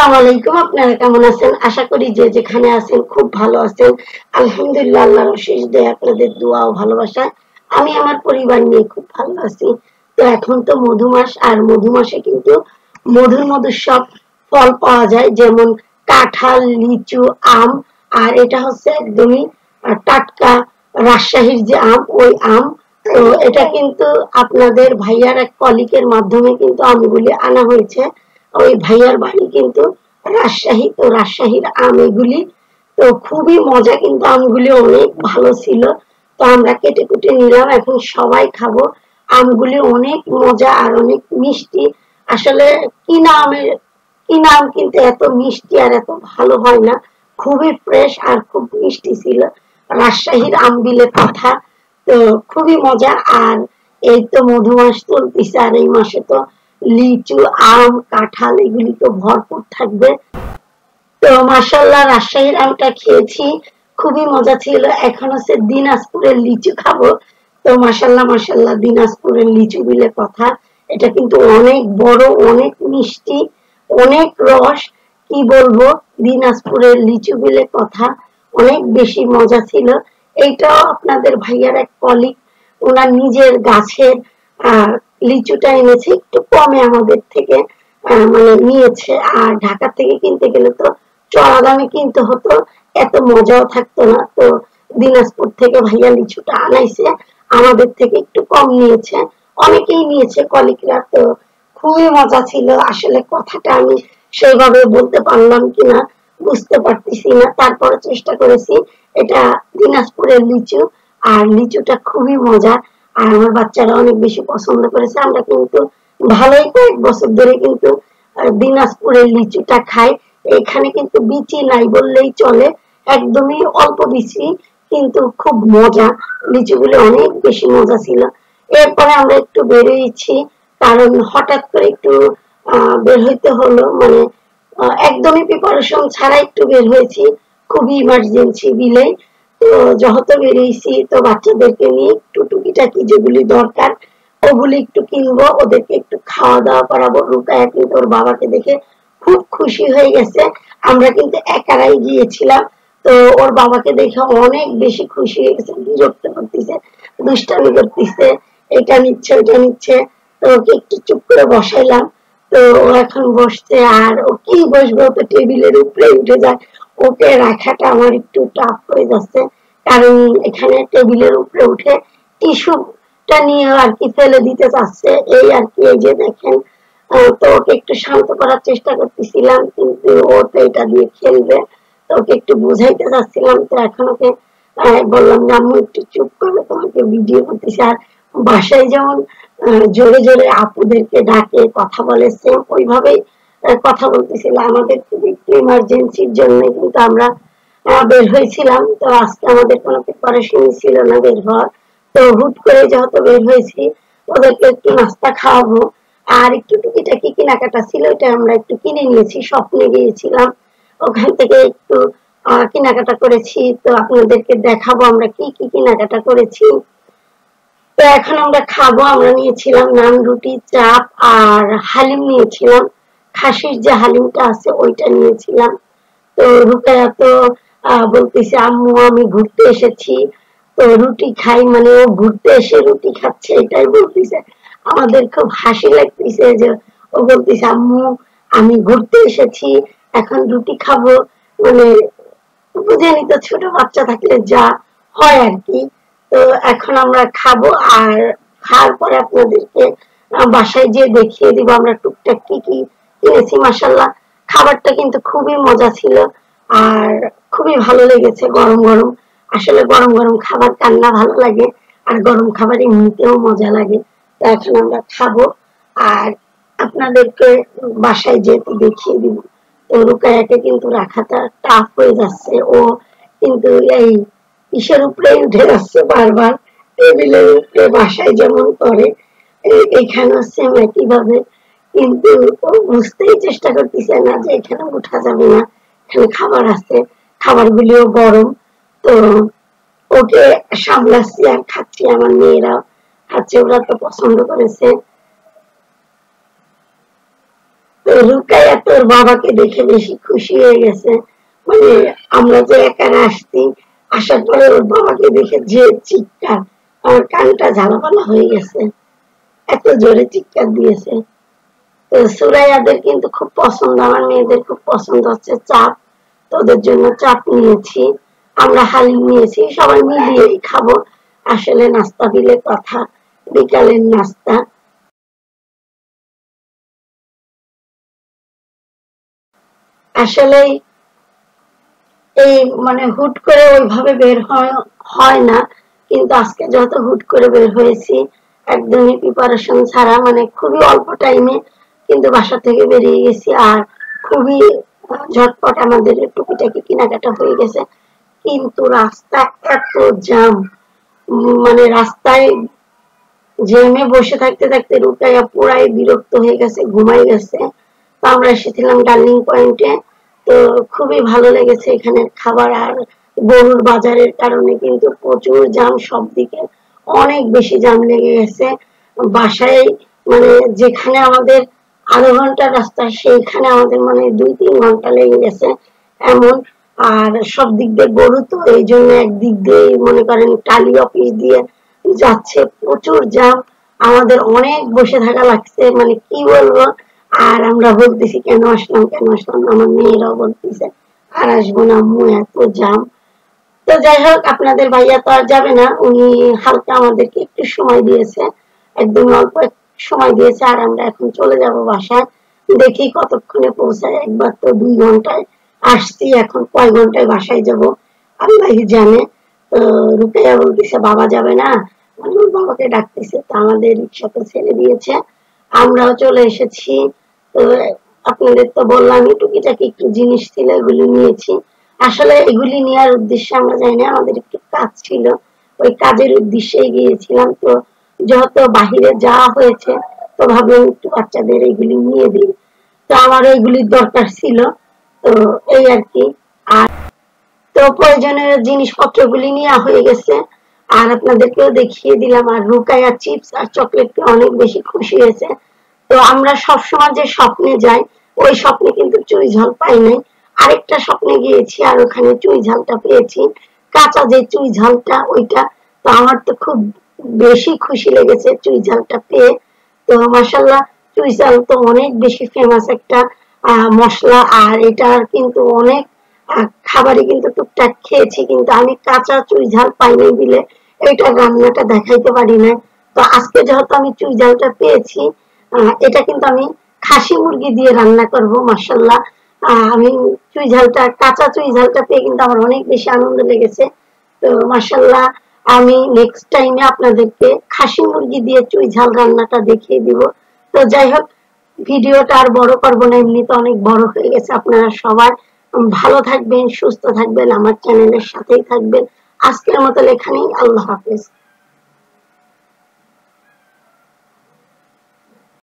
আসসালামু আলাইকুম। আপনারা কেমন আছেন? আশা করি যে যেখানে আছেন খুব ভালো আছেন। আলহামদুলিল্লাহ, আল্লাহর অশেষ দয়া, আপনাদের দোয়া ও ভালোবাসা আমি আমার পরিবার নিয়ে খুব ভালো আছি। তো এখন তো মধু মাস, আর মধু মাসে কিন্তু মধুর সব ফল পাওয়া যায়, যেমন কাঁঠাল, লিচু, আম। আর এটা হচ্ছে একদমই টাটকা রাজশাহীর যে আম, ওই আম। তো এটা কিন্তু আপনাদের ভাইয়ার এক কলিগের মাধ্যমে কিন্তু আমগুলি আনা হয়েছে। ওই ভাইয়ার বাড়ি কিন্তু রাজশাহী, তো রাজশাহীর আম এগুলি। তো খুবই মজা, কিন্তু আমগুলি অনেক ভালো ছিল। তো আমরা কেটে কুটে নিলাম, এখন সবাই খাবো। আমগুলি অনেক মজা আর অনেক মিষ্টি। আসলে কিনা আম কিন্তু এত মিষ্টি আর এত ভালো হয় না। খুবই ফ্রেশ আর খুব মিষ্টি ছিল। রাজশাহীর আম বিলে কথা। তো খুবই মজা। আর এই তো মধু মাস চলতেছে, আর এই মাসে তো লিচু, আম, কাঁঠাল এগুলি তো ভরপুর থাকবে। তো মাশাআল্লাহ, রাজশাহীর আমটা খেয়েছি, খুবই মজা ছিল। এখন হচ্ছে দিনাজপুরের লিচু খাবো। তো মাশাআল্লাহ দিনাজপুরের লিচু বিলে কথা। এটা কিন্তু অনেক বড়, অনেক মিষ্টি, অনেক রস। কি বলবো, দিনাজপুরের লিচু বিলে কথা, অনেক বেশি মজা ছিল। এইটাও আপনাদের ভাইয়ার এক কলিগ, ওনার নিজের গাছের আহ লিচুটা এনেছে, একটু কমে আমাদের থেকে মানে নিয়েছে। আর ঢাকা থেকে কিনতে গেলে তো চড়া দামে কিনতে হতো, এত মজাও থাকতো না। তো দিনাজপুর থেকে ভাইয়া লিচুটা আনাইছে, আমাদের থেকে একটু কম নিয়েছে। অনেকেই নিয়েছে কলিগরা। তো খুবই মজা ছিল। আসলে কথাটা আমি সেইভাবে বলতে পারলাম কিনা বুঝতে পারতেছি না, তারপরে চেষ্টা করেছি। এটা দিনাজপুরের লিচু, আর লিচুটা খুবই মজা। আর আমার বাচ্চারা অনেক বেশি পছন্দ করেছে। আমরা কিন্তু ভালোই কয়েক বছর ধরে কিন্তু দিনাজপুরের লিচুটা খাই। এখানে কিন্তু বিচি নাই বললেই চলে, একদমই অল্প বিচি, কিন্তু খুব মজা। লিচুগুলো অনেক বেশি মজা ছিল। এরপরে আমরা একটু বেরিয়েছি, কারণ হঠাৎ করে একটু বের হইতে হলো, মানে একদমই প্রিপারেশন ছাড়া একটু বের হয়েছি, খুবই ইমার্জেন্সি বিলে। তো যত বেরিয়েছি, তো বাচ্চাদেরকে নিয়ে একটু টুকিটাকি যেগুলি দরকার ওগুলি একটু কিনবো, ওদেরকে একটু খাওয়া দাওয়া করাবো। রুকায়া কিন্তু ওর বাবাকে দেখে খুব খুশি হয়ে গেছে। আমরা কিন্তু একারাই গিয়েছিলাম, তো ওর বাবাকে দেখে অনেক বেশি খুশি হয়ে গেছে, বিরক্ত করতেছে, দুষ্টামি করতেছে, এটা নিচ্ছে ওইটা নিচ্ছে। তো ওকে একটু চুপ করে বসাইলাম। তো ও এখন বসছে, আর ও কি বসবে, ও তো টেবিলের উপরে উঠে যায়। ওকে রাখাটা আমার একটু টাফ হয়ে যাচ্ছে, কারণ এখানে টেবিলের উপরে উঠে টিস্যুটা নিয়ে আর কি ফেলে দিতে চাচ্ছে, এই আর কি। এই যে দেখেন, তো ওকে একটু শান্ত করার চেষ্টা করতেছিলাম, কিন্তু ও তো এটা দিয়ে খেলবে। তো ওকে একটু বুঝাইতে চাচ্ছিলাম। তো এখন ওকে বললাম যে আম্মু একটু চুপ করবে, তোমাকে ভিডিও করতেছি। আর বাসায় যেমন জোরে জোরে আপুদেরকে ডাকে কথা বলে, সেম ওইভাবেই কথা বলতেছিল। আমাদের খুব একটু ইমার্জেন্সির জন্য কিন্তু আমরা বের হয়েছিলাম। তো আজকে আমাদের কোনো প্রিপারেশন ছিল না বের হওয়ার। তো হুট করে যেহেতু বের হয়েছি, ওদেরকে একটু নাস্তা খাওয়াবো। আর একটু টুকিটাকি কেনাকাটা ছিল, এটা আমরা একটু কিনে নিয়েছি, স্বপ্নে গিয়েছিলাম, ওখান থেকে একটু কেনাকাটা করেছি। তো আপনাদেরকে দেখাবো আমরা কি কি কেনাকাটা করেছি। তো এখন আমরা খাবো। আমরা নিয়েছিলাম নান, রুটি, চাপ আর হালিম নিয়েছিলাম। খাসির যে হালিমটা আছে ওইটা নিয়েছিলাম। তো রুকায়া তো বলতেছে আম্মু আমি ঘুরতে এসেছি, তো রুটি খাই, মানে ও ঘুরতে এসে রুটি খাচ্ছে, এটাই বলতেছে। আমাদের খুব হাসি লাগতেছে যে ও বলতেছে আম্মু আমি ঘুরতে এসেছি, এখন রুটি খাবো। মানে বুঝেনি তো, ছোট বাচ্চা থাকলে যা হয় আর কি। তো এখন আমরা খাবো, আর খাওয়ার পরে আপনাদেরকে বাসায় যেয়ে দেখিয়ে দিব আমরা টুকটাক কি কি কিনেছি। মাশাআল্লাহ, খাবারটা কিন্তু খুবই মজা ছিল, আর খুবই ভালো লেগেছে। গরম গরম, আসলে গরম গরম খাবার কার না ভালো লাগে, আর গরম খাবার এমনিতেও মজা লাগে। তো এখন আমরা খাবো, আর আপনাদেরকে বাসায় যেতে দেখিয়ে দিব। তো রুকায়াকে কিন্তু রাখাটা টাফ হয়ে যাচ্ছে, ও কিন্তু এই ইসের উপরে উঠে যাচ্ছে বারবার, টেবিলের উপরে বাসায় যেমন করে এখানে সেম একইভাবে। কিন্তু ও বুঝতেই চেষ্টা করতেছে না যে এখানে উঠা যাবে না, এখানে খাবার আছে, খাবারগুলিও গরম। তো ওকে সামলাচ্ছি আর খাচ্ছি, আমার মেয়েরা খাচ্ছে, ওরা তো পছন্দ করেছে। তো রুকাইয়া তোর বাবাকে দেখে বেশি খুশি হয়ে গেছে, মানে আমরা যে একারা আসছি, আসার পরে ওর বাবাকে দেখে যে চিৎকার, আমার কানটা ঝালাপালা হয়ে গেছে, এত জোরে চিৎকার দিয়েছে। তো সুরাইয়াদের কিন্তু খুব পছন্দ, আমার মেয়েদের খুব পছন্দ হচ্ছে চাপ, তো ওদের জন্য চাপ নিয়েছি, আমরা হালিম নিয়েছি, সবাই মিলিয়েই খাবো। আসলে নাস্তা দিলে কথা, বিকালের নাস্তা। আসলে এই মানে হুট করে ওইভাবে বের হয় না, কিন্তু আজকে যত হুট করে বের হয়েছি, একদমই প্রিপারেশন ছাড়া, মানে খুবই অল্প টাইমে কিন্তু বাসা থেকে বেরিয়ে গেছি, আর খুবই ঝটপট আমাদের টুকিটাকি কেনাকাটা হয়ে গেছে। কিন্তু রাস্তা এত জ্যাম, মানে রাস্তায় জ্যামে বসে থাকতে থাকতে রুকাইয়া পুরাই বিরক্ত হয়ে গেছে, ঘুমাই গেছে। তো আমরা এসেছিলাম ডার্লিং পয়েন্টে, তো খুবই ভালো লেগেছে এখানের খাবার, আর গরুর বাজারের কারণে কিন্তু প্রচুর জ্যাম, সব দিকে অনেক বেশি জ্যাম লেগে গেছে। বাসায় মানে যেখানে আমাদের আধা ঘন্টার রাস্তা, সেইখানে আমাদের মানে 2-3 ঘন্টা লেগে গেছে এমন। আর সব দিক দিয়ে গরু, তো এই জন্য একদিক দিয়ে মনে করেন টালি অফিস দিয়ে যাচ্ছে, প্রচুর জ্যাম, আমাদের অনেক বসে থাকা লাগছে, মানে কি বলবো। আর আমরা বলতেছি কেন আসলাম কেন আসলাম, আমার মেয়েরাও বলতেছে আর আসবো না আম্মু, এত জ্যাম। তো যাই হোক, আপনাদের ভাইয়া তো আর যাবে না, উনি হালকা আমাদেরকে একটু সময় দিয়েছে, একদম অল্প সময় দিয়েছে, আর আমরা এখন চলে যাব বাসায়। দেখি কতক্ষণে পৌঁছায়, একবার তো 2 ঘন্টায় আসছি, এখন কয় ঘন্টায় বাসায় যাব আল্লাহই জানে। তো রুকাইয়া বলতেছে বাবা যাবে না, মানে ওর বাবাকে ডাকতেছে, তো আমাদের রিক্সা তো ছেড়ে দিয়েছে, আমরাও চলে এসেছি। তো আপনাদের তো বললামই টুকিটাকি একটু জিনিস ছিল, এগুলি নিয়েছি। আসলে এগুলি নেওয়ার উদ্দেশ্যে আমরা যাই না, আমাদের একটু কাজ ছিল, ওই কাজের উদ্দেশ্যে গিয়েছিলাম। তো যত বাহিরে যাওয়া হয়েছে, তো ভাবলাম একটু বাচ্চাদের এগুলি নিয়ে দিই, তো আমার এগুলির দরকার ছিল, তো এই আর কি। আর তো প্রয়োজনীয় জিনিসপত্রগুলি নেওয়া হয়ে গেছে, আর আপনাদেরকেও দেখিয়ে দিলাম। আর রুকাইয়া চিপস আর চকলেটকে অনেক বেশি খুশি হয়েছে। তো আমরা সবসময় যে স্বপ্নে যাই, ওই স্বপ্নে কিন্তু চুই ঝাল পাই নাই, আরেকটা স্বপ্নে গিয়েছি, আর ওখানে চুই ঝালটা পেয়েছি, কাঁচা যে চুই ঝালটা ওইটা। তো আমার তো খুব বেশি খুশি লেগেছে চুই ঝালটা পেয়ে। তো মাশাল্লাহ, চুই ঝাল তো অনেক বেশি ফেমাস একটা মশলা, আর এটা কিন্তু অনেক খাবারই কিন্তু টুকটাক খেয়েছি, কিন্তু আমি কাঁচা চুই ঝাল পাইনি দিলে এটা রান্নাটা দেখাইতে পারি না। তো আজকে যেহেতু আমি চুই ঝালটা পেয়েছি, এটা কিন্তু আমি খাসি মুরগি দিয়ে রান্না করব মাশাল্লাহ। আমি চুই ঝালটা, কাঁচা চুই ঝালটা পেয়ে কিন্তু আমার অনেক বেশি আনন্দ লেগেছে। তো মাশাল্লাহ, আমি নেক্সট টাইমে আপনাদেরকে খাসি মুরগি দিয়ে চুই ঝাল রান্নাটা দেখিয়ে দিব। তো যাই হোক, ভিডিওটা আর বড় করব না, এমনিতে অনেক বড় হয়ে গেছে। আপনারা সবাই ভালো থাকবেন, সুস্থ থাকবেন, আমার চ্যানেলের সাথেই থাকবেন। আজকের মতো এখানেই, আল্লাহ হাফেজ।